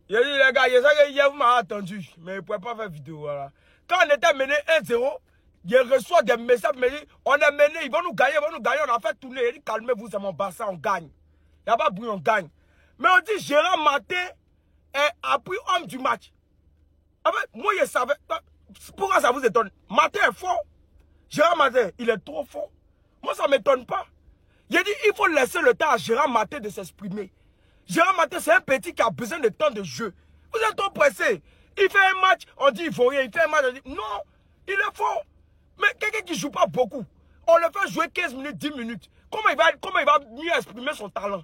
Il dit, les gars, hier, vous m'avez attendu, mais il ne pouvait pas faire vidéo. Voilà. Quand on était mené 1-0, il reçoit des messages, mais on est mené, ils vont nous gagner, on a fait tourner. Il dit, calmez-vous, c'est mon Barça, on gagne. Il n'y a pas de bruit, on gagne. Mais on dit, Gérard Maté a pris homme du match. En fait, moi, je savais. Pourquoi ça vous étonne? Maté est fort. Gérard Maté, il est trop fort. Moi, ça ne m'étonne pas. J'ai dit, il faut laisser le temps à Gérard Maté de s'exprimer. Gérard Maté, c'est un petit qui a besoin de temps de jeu. Vous êtes trop pressé. Il fait un match, on dit il faut rien. Il fait un match, on dit non, il est fort. Mais quelqu'un qui ne joue pas beaucoup, on le fait jouer 15 minutes, 10 minutes. Comment il va mieux exprimer son talent?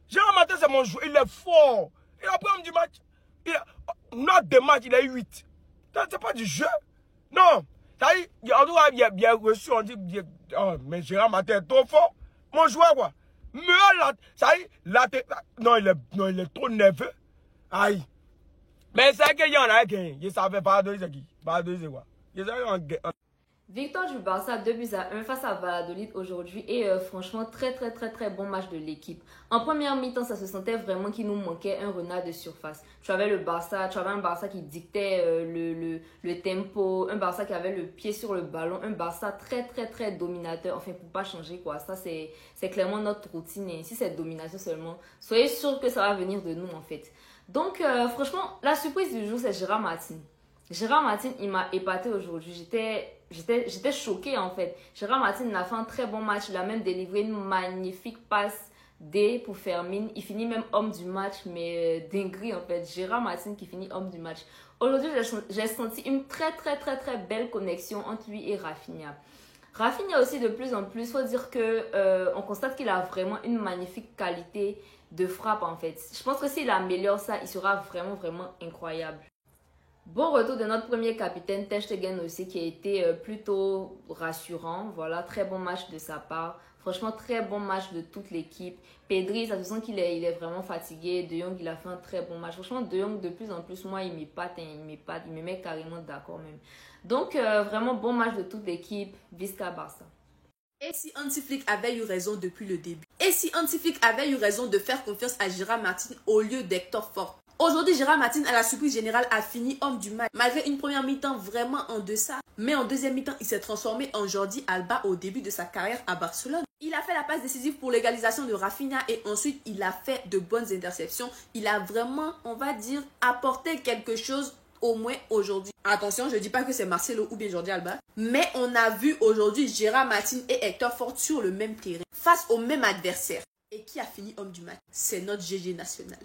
Gérard Maté, c'est mon joueur. Il est fort. Il a pris un du match. Note de match, il a eu 8. C'est pas du jeu. Non. En tout cas, il a bien reçu. On dit, oh, mais Gérard Maté est trop fort. Mon joueur, quoi. Non, il est trop nerveux. Aïe. Mais c'est qu'il y en a qui ne savait pas de ce qui. Pas de ce quoi. Victoire du Barça 2-1 face à Valladolid aujourd'hui et franchement très bon match de l'équipe. En première mi-temps, ça se sentait vraiment qu'il nous manquait un renard de surface. Tu avais un Barça qui dictait le tempo, un Barça qui avait le pied sur le ballon, un Barça très dominateur. Enfin, pour pas changer quoi, ça c'est clairement notre routine et si c'est domination seulement, soyez sûr que ça va venir de nous en fait. Donc franchement, la surprise du jour c'est Gérard Martin. Gérard Martin, il m'a épaté aujourd'hui. J'étais choquée en fait. Gérard Martin a fait un très bon match. Il a même délivré une magnifique passe D pour Fermin. Il finit même homme du match, mais dinguerie en fait. Gérard Martin qui finit homme du match. Aujourd'hui, j'ai senti une très belle connexion entre lui et Rafinha. Rafinha aussi de plus en plus, faut dire que on constate qu'il a vraiment une magnifique qualité de frappe en fait. Je pense que s'il améliore ça, il sera vraiment incroyable. Bon retour de notre premier capitaine Ter Stegen aussi qui a été plutôt rassurant. Voilà, très bon match de sa part. Franchement, très bon match de toute l'équipe. Pedri, ça se sent qu'il est vraiment fatigué. De Jong, il a fait un très bon match. Franchement, De Jong, de plus en plus, moi, il m'épate, il me met carrément d'accord même. Donc, vraiment bon match de toute l'équipe. Visca Barça. Et si Hansi Flick avait eu raison depuis le début? Et si Hansi Flick avait eu raison de faire confiance à Gérard Martin au lieu d'Hector Fort? Aujourd'hui, Gérard Martin, à la surprise générale, a fini homme du match. Malgré une première mi-temps vraiment en deçà. Mais en deuxième mi-temps, il s'est transformé en Jordi Alba au début de sa carrière à Barcelone. Il a fait la passe décisive pour l'égalisation de Rafinha et ensuite, il a fait de bonnes interceptions. Il a vraiment, on va dire, apporté quelque chose au moins aujourd'hui. Attention, je ne dis pas que c'est Marcelo ou bien Jordi Alba. Mais on a vu aujourd'hui Gérard Martin et Hector Fort sur le même terrain. Face au même adversaire. Et qui a fini homme du match? C'est notre GG national.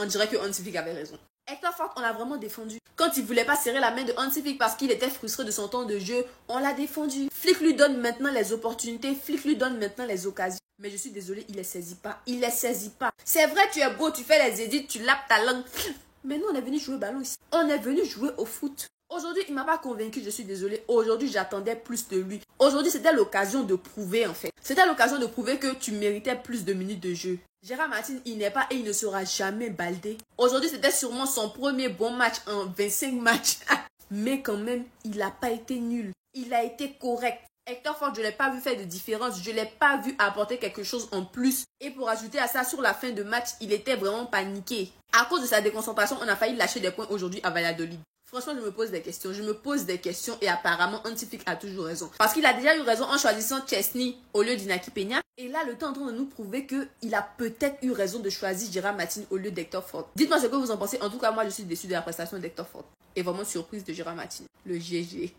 On dirait que Hansi Flick avait raison. Hector Fort, on l'a vraiment défendu. Quand il voulait pas serrer la main de Hansi Flick parce qu'il était frustré de son temps de jeu, on l'a défendu. Flick lui donne maintenant les opportunités, Flick lui donne maintenant les occasions. Mais je suis désolée, il les saisit pas. Il les saisit pas. C'est vrai, tu es beau, tu fais les édits, tu lapes ta langue. Mais nous, on est venu jouer au ballon ici. On est venu jouer au foot. Aujourd'hui, il m'a pas convaincu, je suis désolée. Aujourd'hui, j'attendais plus de lui. Aujourd'hui, c'était l'occasion de prouver en fait. C'était l'occasion de prouver que tu méritais plus de minutes de jeu. Gérard Martin, il n'est pas et il ne sera jamais baldé. Aujourd'hui, c'était sûrement son premier bon match en 25 matchs. Mais quand même, il n'a pas été nul. Il a été correct. Hector Fort, je ne l'ai pas vu faire de différence. Je ne l'ai pas vu apporter quelque chose en plus. Et pour ajouter à ça, sur la fin de match, il était vraiment paniqué. À cause de sa déconcentration, on a failli lâcher des points aujourd'hui à Valladolid. Franchement, je me pose des questions. Et apparemment, Hansi Flick a toujours raison. Parce qu'il a déjà eu raison en choisissant Chesney au lieu d'Inaki Peña. Et là, le temps est en train de nous prouver qu'il a peut-être eu raison de choisir Gérard Martin au lieu d'Hector Fort. Dites-moi ce que vous en pensez. En tout cas, moi, je suis déçu de la prestation d'Hector Fort. Et vraiment surprise de Gérard Martin. Le GG.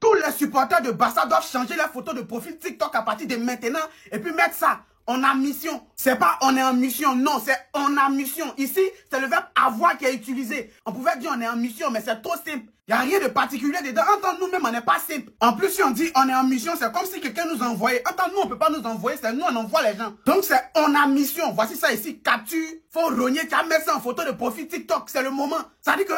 Tous les supporters de Barça doivent changer la photo de profil TikTok à partir de maintenant et puis mettre ça. On a mission. C'est pas on est en mission. Non, c'est on a mission. Ici, c'est le verbe avoir qui est utilisé. On pouvait dire on est en mission, mais c'est trop simple. Il n'y a rien de particulier dedans. Entendre nous-mêmes, on n'est pas simple. En plus, si on dit on est en mission, c'est comme si quelqu'un nous envoyait. Entendre nous, on ne peut pas nous envoyer. C'est nous, on envoie les gens. Donc, c'est on a mission. Voici ça ici. Capture. Faut rogner. Tu vas mettre ça en photo de profil TikTok. C'est le moment. Ça dit que,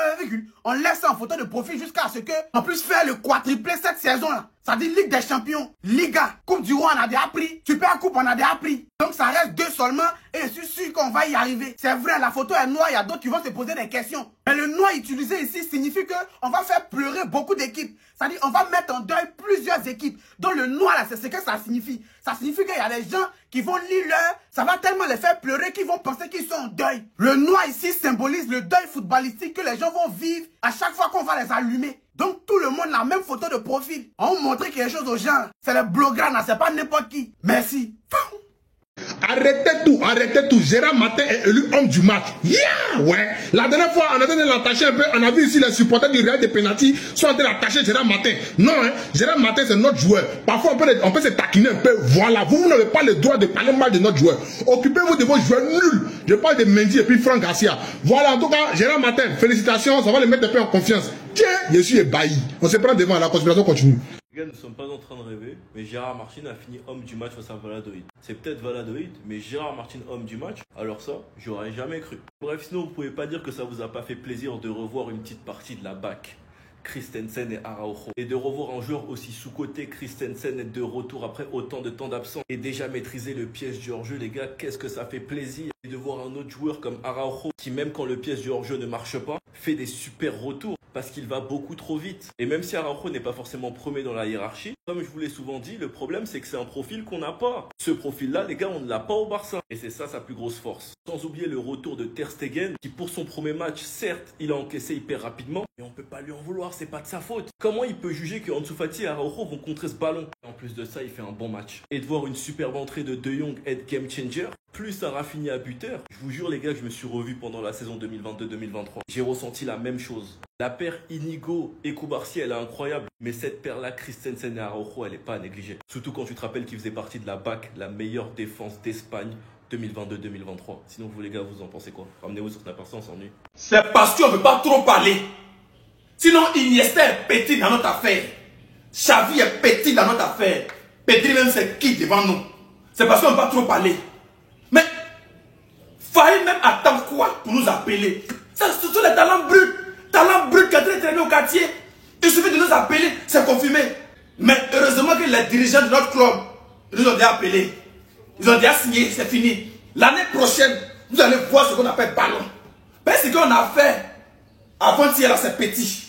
on laisse ça en photo de profil jusqu'à ce que on puisse faire le quadruplé cette saison-là. Ça dit Ligue des Champions, Liga, Coupe du Roi, on a déjà pris. Super Coupe, on a déjà pris. Donc ça reste 2 seulement et je suis sûr qu'on va y arriver. C'est vrai, la photo est noire, il y a d'autres qui vont se poser des questions. Mais le noir utilisé ici signifie qu'on va faire pleurer beaucoup d'équipes. C'est-à-dire on va mettre en deuil plusieurs équipes. Donc le noir là, c'est ce que ça signifie. Ça signifie qu'il y a des gens qui vont lire l'heure, ça va tellement les faire pleurer qu'ils vont penser qu'ils sont en deuil. Le noir ici symbolise le deuil footballistique que les gens vont vivre à chaque fois qu'on va les allumer. Donc tout le monde la même photo de profil. On va montrer quelque chose aux gens. C'est les blogueurs, c'est pas n'importe qui. Merci. Arrêtez tout. Gérard Martin est élu homme du match. Yeah, ouais. La dernière fois, on a de l'attacher un peu. On a vu ici les supporters du Real de Penalty sont en train d'attacher Gérard Martin. Non, hein. Gérard Martin, c'est notre joueur. Parfois, on peut se taquiner un peu. Voilà. Vous n'avez pas le droit de parler mal de notre joueur. Occupez-vous de vos joueurs nuls. Je parle de Mendy et puis Franck Garcia. Voilà. En tout cas, Gérard Martin, félicitations. Ça va le mettre un peu en confiance. Tiens, je suis ébahi. On se prend devant. La conspiration continue. Les gars, nous ne sommes pas en train de rêver, mais Gérard Martin a fini homme du match face à Valladolid. C'est peut-être Valladolid, mais Gérard Martin homme du match, alors ça, j'aurais jamais cru. Bref, sinon vous pouvez pas dire que ça vous a pas fait plaisir de revoir une petite partie de la BAC. Christensen et Araujo. Et de revoir un joueur aussi sous-coté, Christensen est de retour après autant de temps d'absence et déjà maîtriser le piège du hors-jeu, les gars, qu'est-ce que ça fait plaisir. Et de voir un autre joueur comme Araujo qui, même quand le piège du hors-jeu ne marche pas, fait des super retours parce qu'il va beaucoup trop vite. Et même si Araujo n'est pas forcément premier dans la hiérarchie, comme je vous l'ai souvent dit, le problème c'est que c'est un profil qu'on n'a pas. Ce profil-là, les gars, on ne l'a pas au Barça. Et c'est ça sa plus grosse force. Sans oublier le retour de Ter Stegen, qui pour son premier match, certes, il a encaissé hyper rapidement, mais on peut pas lui en vouloir, c'est pas de sa faute. Comment il peut juger que Ansu Fati et Araujo vont contrer ce ballon? Et en plus de ça, il fait un bon match. Et de voir une superbe entrée de De Jong être game changer, plus un Rafinha buteur, je vous jure les gars que je me suis revu pendant la saison 2022-2023. J'ai ressenti la même chose. La paire Inigo et Koubarsi, elle est incroyable. Mais cette paire-là, Christensen et Araujo, elle n'est pas à négliger. Surtout quand tu te rappelles qu'il faisait partie de la BAC, la meilleure défense d'Espagne 2022-2023. Sinon, vous les gars, vous en pensez quoi? Ramenez-vous sur Snapper, on s'ennuie. C'est parce qu'on ne veut pas trop parler. Sinon, Iniesta est petit dans notre affaire. Xavi est petit dans notre affaire. Pedri même c'est qui devant nous. C'est parce qu'on ne veut pas trop parler. Mais, fallait même attendre quoi pour nous appeler? Ce sont les talents bruts. Talents bruts qui ont été traînés au quartier. Il suffit de nous appeler, c'est confirmé. Mais heureusement que les dirigeants de notre club nous ont déjà appelés. Ils ont déjà signé, c'est fini. L'année prochaine, vous allez voir ce qu'on appelle ballon. Mais ce qu'on a fait avant-hier là, c'est petit.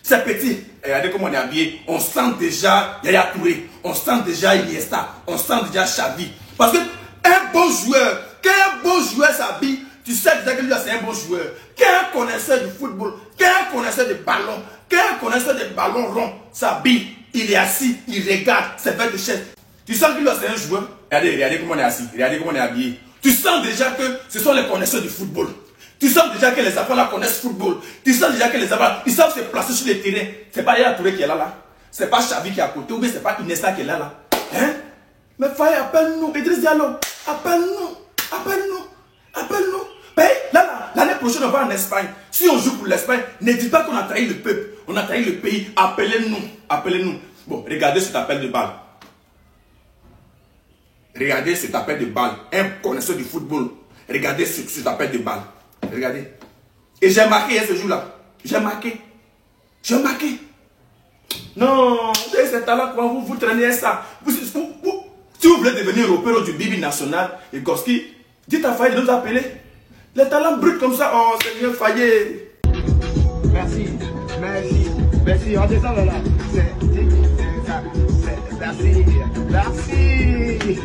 C'est petit. Et regardez comment on est habillé. On sent déjà Yaya Touré. On sent déjà Iniesta. On sent déjà Xavi. Parce que un bon joueur, quand un bon joueur s'habille, tu sais déjà que lui c'est un bon joueur. Quand un connaisseur du football, quand un connaisseur de ballon, quand un connaisseur de ballon rond s'habille, il est assis, il regarde, c'est fait de chaise. Tu sens que lui c'est un joueur. Regardez comment on est assis. Regardez comment on est habillé. Tu sens déjà que ce sont les connaisseurs du football. Tu sens déjà que les enfants là connaissent football. Tu sens déjà que les enfants, ils savent se placer sur les terrains. C'est pas Yaya Touré qui est là. C'est pas Xavi qui est à côté. Ou bien c'est pas Iniesta qui est là. Hein? Mais Faye, appelle-nous. Idriss Diallo, appelle-nous. Appelle-nous. Ben, là, l'année prochaine, on va en Espagne. Si on joue pour l'Espagne, ne dites pas qu'on a trahi le peuple. On a trahi le pays. Appelez-nous. Bon, regardez cet appel de balle. Regardez cet appel de balle. Un connaisseur du football. Regardez cet appel de balle. Regardez. Et j'ai marqué ce jour-là. J'ai marqué. Non, c'est talent comment vous traînez ça. Si vous voulez devenir opéro du Bibi National et Goski, dites à Faye de nous appeler. Les talents bruts comme ça, oh Seigneur Faye. Merci, redescends là. Merci.